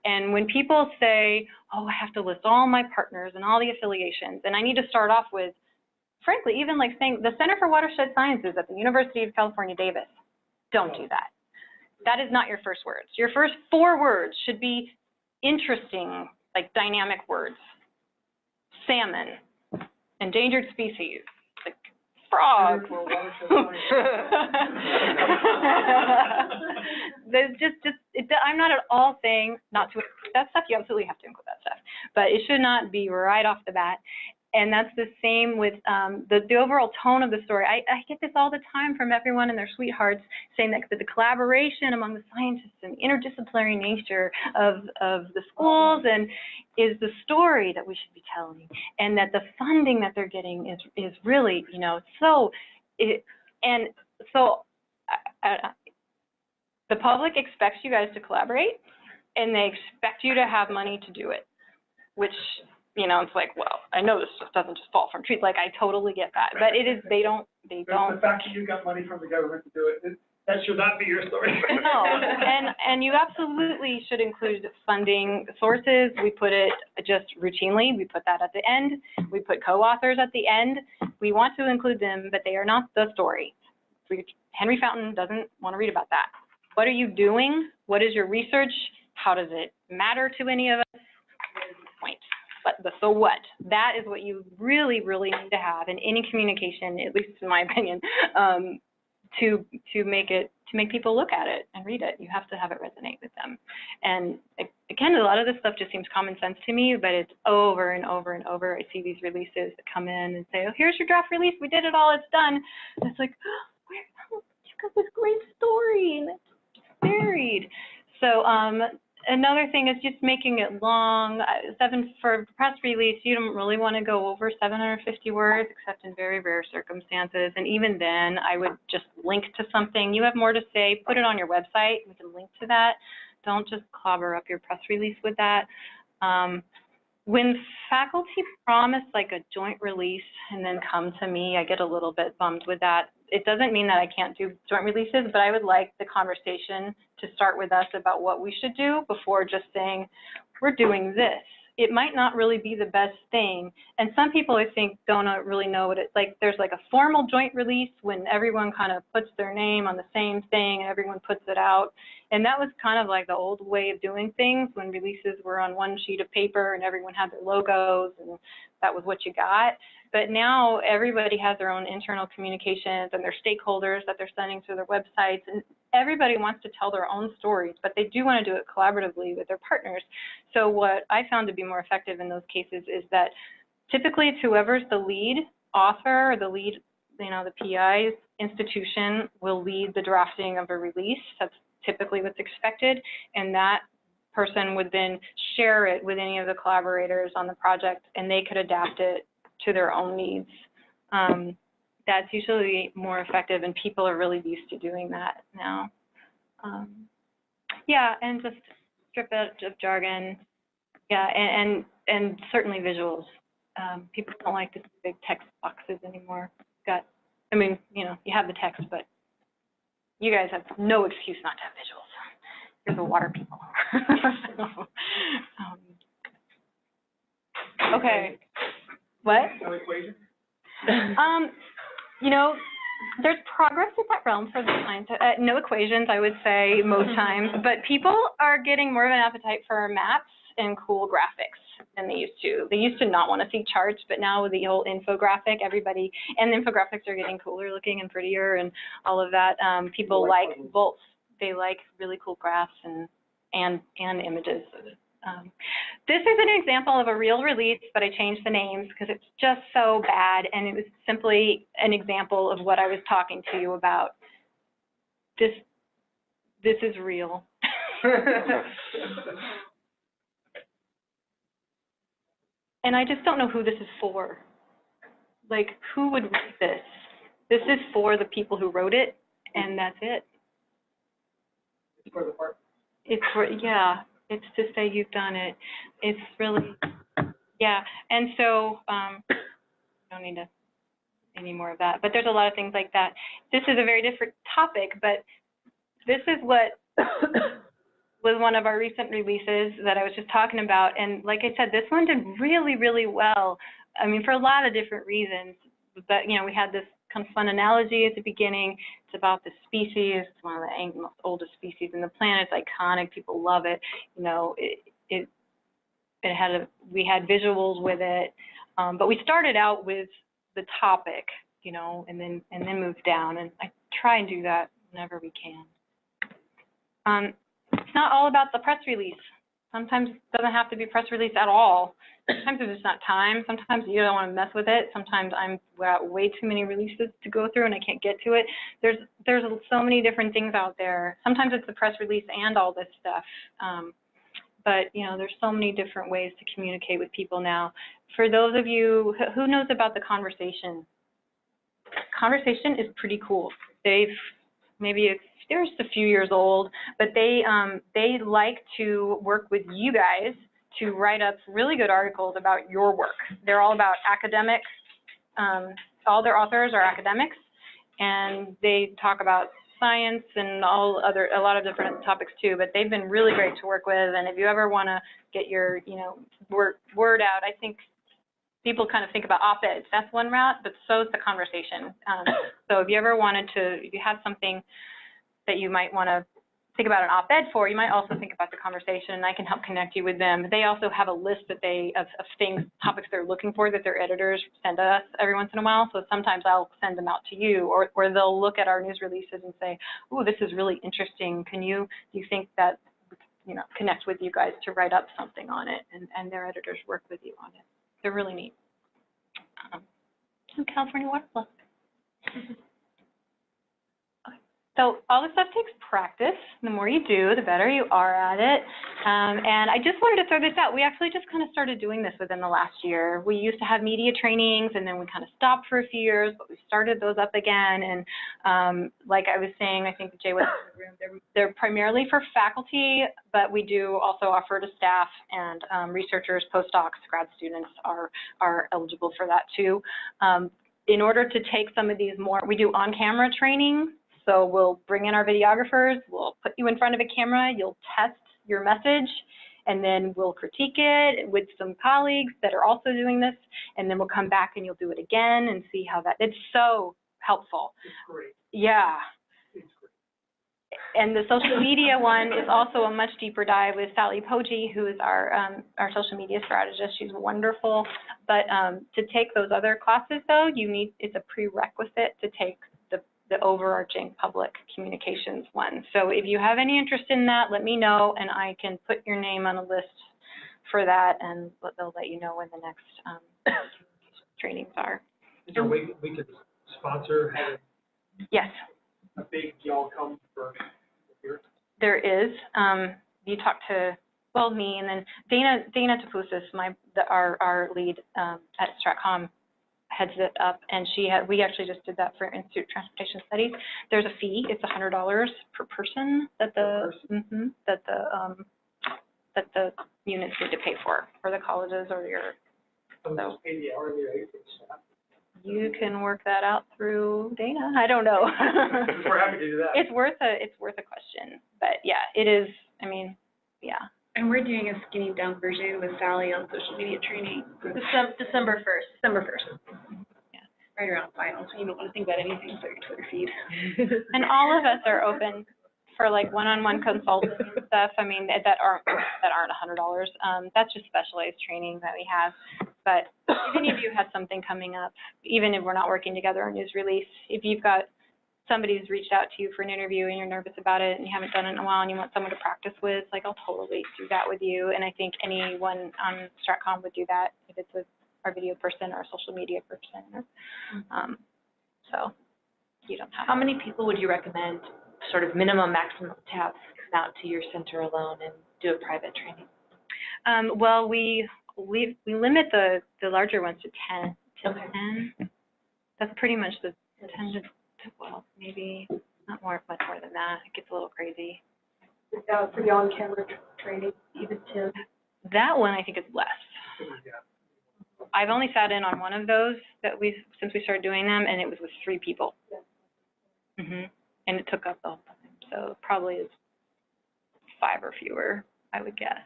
And when people say, oh, I have to list all my partners and all the affiliations, and I need to start off with, frankly, even like saying the Center for Watershed Sciences at the University of California, Davis, don't do that. That is not your first words. Your first 4 words should be interesting, like dynamic words. Salmon, endangered species, like frogs. There's I'm not at all saying not to include that stuff. You absolutely have to include that stuff, but it should not be right off the bat. And that's the same with the overall tone of the story. I get this all the time from everyone and their sweethearts saying that the collaboration among the scientists and the interdisciplinary nature of the schools and is the story that we should be telling, and that the funding that they're getting is really, you know, the public expects you guys to collaborate, and they expect you to have money to do it, which, you know, it's like, well, I know this stuff doesn't just fall from trees. Like, I totally get that, but it is, they don't. The fact that you got money from the government to do it, that should not be your story. No, and you absolutely should include funding sources. We put it just routinely. We put that at the end. We put co-authors at the end. We want to include them, but they are not the story. Henry Fountain doesn't want to read about that. What are you doing? What is your research? How does it matter to any of us? What is the point? But the so what? That is what you really, really need to have in any communication, at least in my opinion, to make people look at it and read it. You have to have it resonate with them. And again, a lot of this stuff just seems common sense to me, but it's over and over and over. I see these releases that come in and say, oh, here's your draft release. We did it all. It's done. And it's like, oh, you got this great story and it's buried. So another thing is just making it long. For press release, you don't really want to go over 750 words, except in very rare circumstances. And even then, I would just link to something. You have more to say, put it on your website. We can link to that. Don't just clobber up your press release with that. When faculty promise like a joint release and then come to me, I get a little bit bummed with that. It doesn't mean that I can't do joint releases, but I would like the conversation to start with us about what we should do before just saying, we're doing this. It might not really be the best thing. And some people, I think, don't really know what it's like. There's like a formal joint release when everyone kind of puts their name on the same thing and everyone puts it out. And that was kind of like the old way of doing things when releases were on one sheet of paper and everyone had their logos and that was what you got. But now everybody has their own internal communications and their stakeholders that they're sending through their websites, and everybody wants to tell their own stories, but they do want to do it collaboratively with their partners. So what I found to be more effective in those cases is that typically it's whoever's the lead author or the lead, you know, the PI's institution will lead the drafting of a release. That's typically what's expected, and that person would then share it with any of the collaborators on the project, and they could adapt it to their own needs. That's usually more effective, and people are really used to doing that now. Yeah, and just strip out of jargon. Yeah, and certainly visuals. People don't like to see big text boxes anymore. I mean, you know, you have the text, but you guys have no excuse not to have visuals. You're the water people. Okay. What? No equation? You know, there's progress in that realm for the science. No equations, I would say, most times, but people are getting more of an appetite for maps and cool graphics than they used to. They used to not want to see charts, but now with the whole infographic, and infographics are getting cooler looking and prettier and all of that. People like both. They like really cool graphs and images. This is an example of a real release, but I changed the names because it's just so bad, and it was simply an example of what I was talking to you about. This is real. And I just don't know who this is for. Like, who would read this? This is for the people who wrote it, and that's it. It's for the part. It's for, yeah. It's to say you've done it. It's really, yeah. And so, don't need any more of that. But there's a lot of things like that. This is a very different topic, but this is what was one of our recent releases that I was just talking about. And like I said, this one did really, really well. I mean, for a lot of different reasons. But, you know, we had this kind of fun analogy at the beginning. It's about the species. It's one of the most oldest species in the planet. It's iconic. People love it. You know, we had visuals with it, but we started out with the topic, you know, and then moved down. And I try and do that whenever we can. It's not all about the press release. Sometimes it doesn't have to be press release at all. Sometimes there's just not time. Sometimes you don't want to mess with it. Sometimes I'm got way too many releases to go through and I can't get to it. There's so many different things out there. Sometimes it's the press release and all this stuff. But, you know, there's so many different ways to communicate with people now. For those of you, who knows about the conversation? Conversation is pretty cool. They're just a few years old, but they like to work with you guys to write up really good articles about your work. They're all about academics. All their authors are academics, and they talk about science and a lot of different topics too, but they've been really great to work with. And if you ever want to get your, you know, word out, I think people kind of think about op-eds. That's one route, but so is the conversation. So if you ever wanted to, if you have something that you might want to think about an op-ed for, you might also think about the conversation, and I can help connect you with them. They also have a list that of things, topics they're looking for that their editors send us every once in a while. So sometimes I'll send them out to you, or they'll look at our news releases and say, "Ooh, this is really interesting. Do you think that, you know, connect with you guys to write up something on it?" And their editors work with you on it. They're really neat. California Water Plus. So all this stuff takes practice. The more you do, the better you are at it. And I just wanted to throw this out. We actually just kind of started doing this within the last year. We used to have media trainings, and then we kind of stopped for a few years, but we started those up again. And like I was saying, I think Jay was in the room, they're primarily for faculty, but we do also offer to staff, and researchers, postdocs, grad students are eligible for that too. In order to take some of these more, we do on-camera training. So we'll bring in our videographers, we'll put you in front of a camera, you'll test your message, and then we'll critique it with some colleagues that are also doing this, and then we'll come back and you'll do it again and see how that, it's so helpful. It's great. Yeah. It's great. And the social media one is also a much deeper dive with Sally Poggi, who is our social media strategist. She's wonderful. But to take those other classes, though, it's a prerequisite to take the overarching public communications one. So if you have any interest in that, let me know, and I can put your name on a list for that, and they'll let you know when the next trainings are. Is there a way we could sponsor having Yes. a big y'all come for here? There is. You talk to, well, me, and then Dana Tapoussis, our lead at Stratcom, heads it up, and we actually just did that for Institute of Transportation Studies. There's a fee. It's $100 per person that the units need to pay for the colleges or your. I'm So just paying the hourly rate for the staff. you can work that out through Dana. I don't know. We're happy to do that. It's worth a question, but yeah, it is. I mean, yeah. And we're doing a skinny down version with Sally on social media training. December 1st. December 1st. Yeah, right around finals, so you don't want to think about anything but your Twitter feed. And all of us are open for like one-on-one consulting and stuff. I mean, that aren't $100. That's just specialized training that we have. But if any of you have something coming up, even if we're not working together on news release, if you've got somebody's reached out to you for an interview and you're nervous about it and you haven't done it in a while and you want someone to practice with, like, I'll totally do that with you. And I think anyone on Stratcom would do that if it's with our video person or a social media person. So you don't have. How many people would you recommend, sort of minimum, maximum, to have come out to your center alone and do a private training? Well, we limit the larger ones to 10. Okay. 10. That's pretty much the 10 to 12, maybe not much more than that. It gets a little crazy. For the on-camera training, even 10. That one I think is less. Yeah. I've only sat in on one of those since we started doing them, and it was with 3 people. And it took up the whole time, so probably is 5 or fewer, I would guess.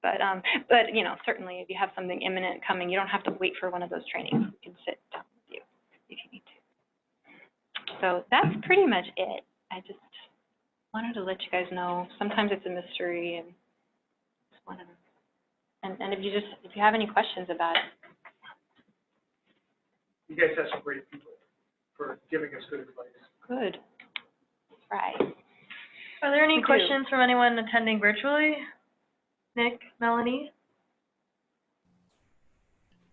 But you know, certainly if you have something imminent coming, you don't have to wait for one of those trainings. You can sit down with you if you need to. So that's pretty much it. I just wanted to let you guys know. Sometimes it's a mystery, and just wanted to. And if you have any questions about it. You guys have some great people for giving us good advice. Good. Right. Are there any We do. questions from anyone attending virtually? Nick, Melanie?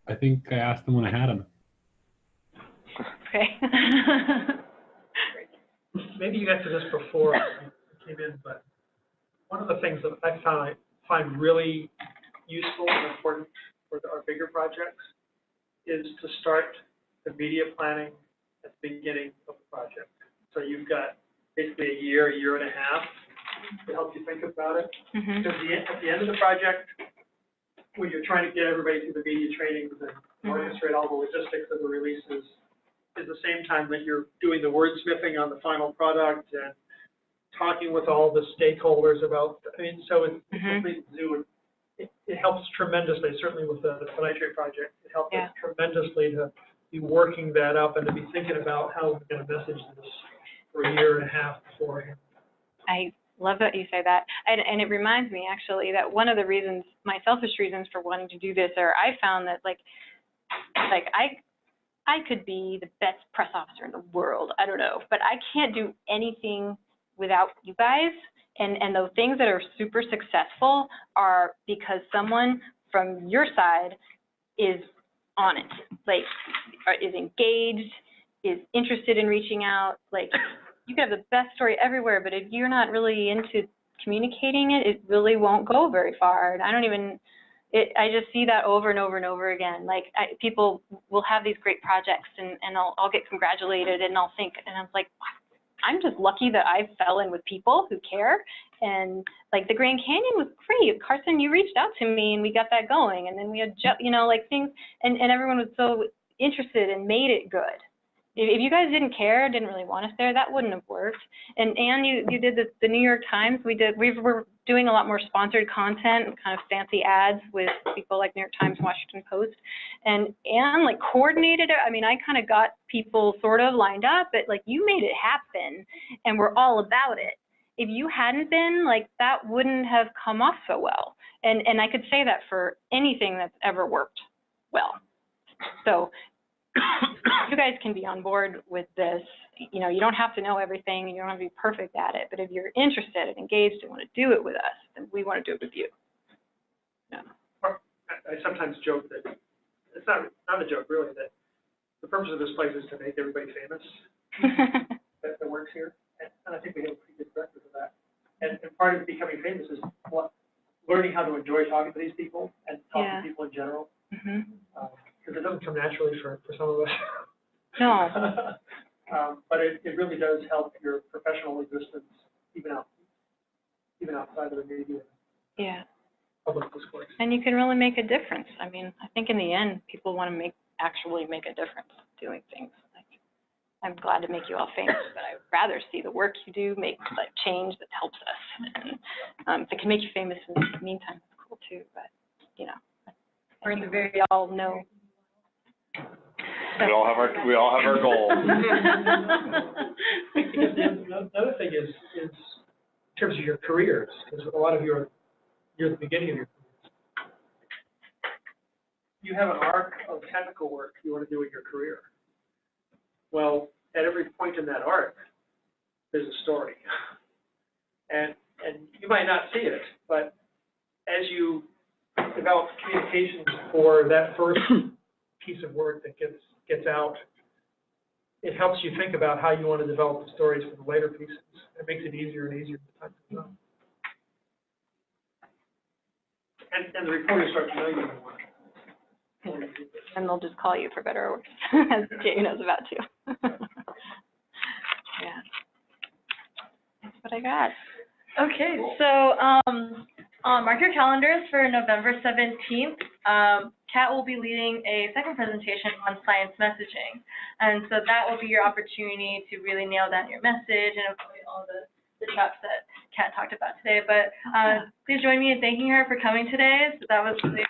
I think I asked them when I had them. Okay. Maybe you answered this before I came in, but one of the things that I find really useful and important for our bigger projects is to start the media planning at the beginning of the project. So you've got basically a year and a half to help you think about it. Mhm. Because at the end of the project, when you're trying to get everybody through the media trainings and orchestrate all the logistics of the releases, is the same time that you're doing the wordsmithing on the final product and talking with all the stakeholders about, so it's a complete zoo. It helps tremendously, certainly with the nitrate project. It helps us tremendously to be working that up and to be thinking about how we're going to message this for a year and a half beforehand. I love that you say that. And it reminds me, actually, that one of the reasons, my selfish reasons for wanting to do this are I found that, like I could be the best press officer in the world, I don't know, but I can't do anything without you guys. And those things that are super successful are because someone from your side is on it, like, is engaged, is interested in reaching out. Like, you can have the best story everywhere, but if you're not really into communicating it, it really won't go very far. And I just see that over and over and over again. Like, people will have these great projects, and I'll get congratulated, and I'll think, and I'm like, I'm just lucky that I fell in with people who care. And like the Grand Canyon was great. Carson, you reached out to me and we got that going. And then we had, like things, and everyone was so interested and made it good. If you guys didn't care, didn't really want us there, that wouldn't have worked. And you did the New York Times. We're doing a lot more sponsored content, kind of fancy ads with people like New York Times, Washington Post, and like coordinated it. I mean, I kind of got people sort of lined up, but like you made it happen, and we're all about it. If you hadn't been, like, that wouldn't have come off so well. And I could say that for anything that's ever worked well. So you guys can be on board with this. You don't have to know everything, you don't have to be perfect at it, but if you're interested and engaged and want to do it with us, then we want to do it with you. Yeah. I sometimes joke that, it's not a joke really, that the purpose of this place is to make everybody famous that works here, and I think we have a pretty good record of that. And part of becoming famous is learning how to enjoy talking to these people and talking to people in general. Because it doesn't come naturally for some of us. No. But it really does help your professional existence, even outside of the media. Yeah. Public discourse. And you can really make a difference. I mean, I think in the end, people want to actually make a difference doing things. Like, I'm glad to make you all famous, but I'd rather see the work you do make like change that helps us. And if it can make you famous in the meantime, it's cool too. But we're in the we all know. We all have our goals. The other thing is in terms of your careers, because a lot of you're at the beginning of your careers. You have an arc of technical work you want to do in your career. Well, at every point in that arc, there's a story. And you might not see it, but as you develop communications for that first piece of work that gets out, it helps you think about how you want to develop the stories for the later pieces. It makes it easier and easier to time to know. And the reporters start to know you more. And they'll just call you for better or worse, as Jay knows about too. Yeah. That's what I got. Okay, so mark your calendars for November 17th. Kat will be leading a second presentation on science messaging. And so that will be your opportunity to really nail down your message and avoid all the traps that Kat talked about today. But please join me in thanking her for coming today. So that was really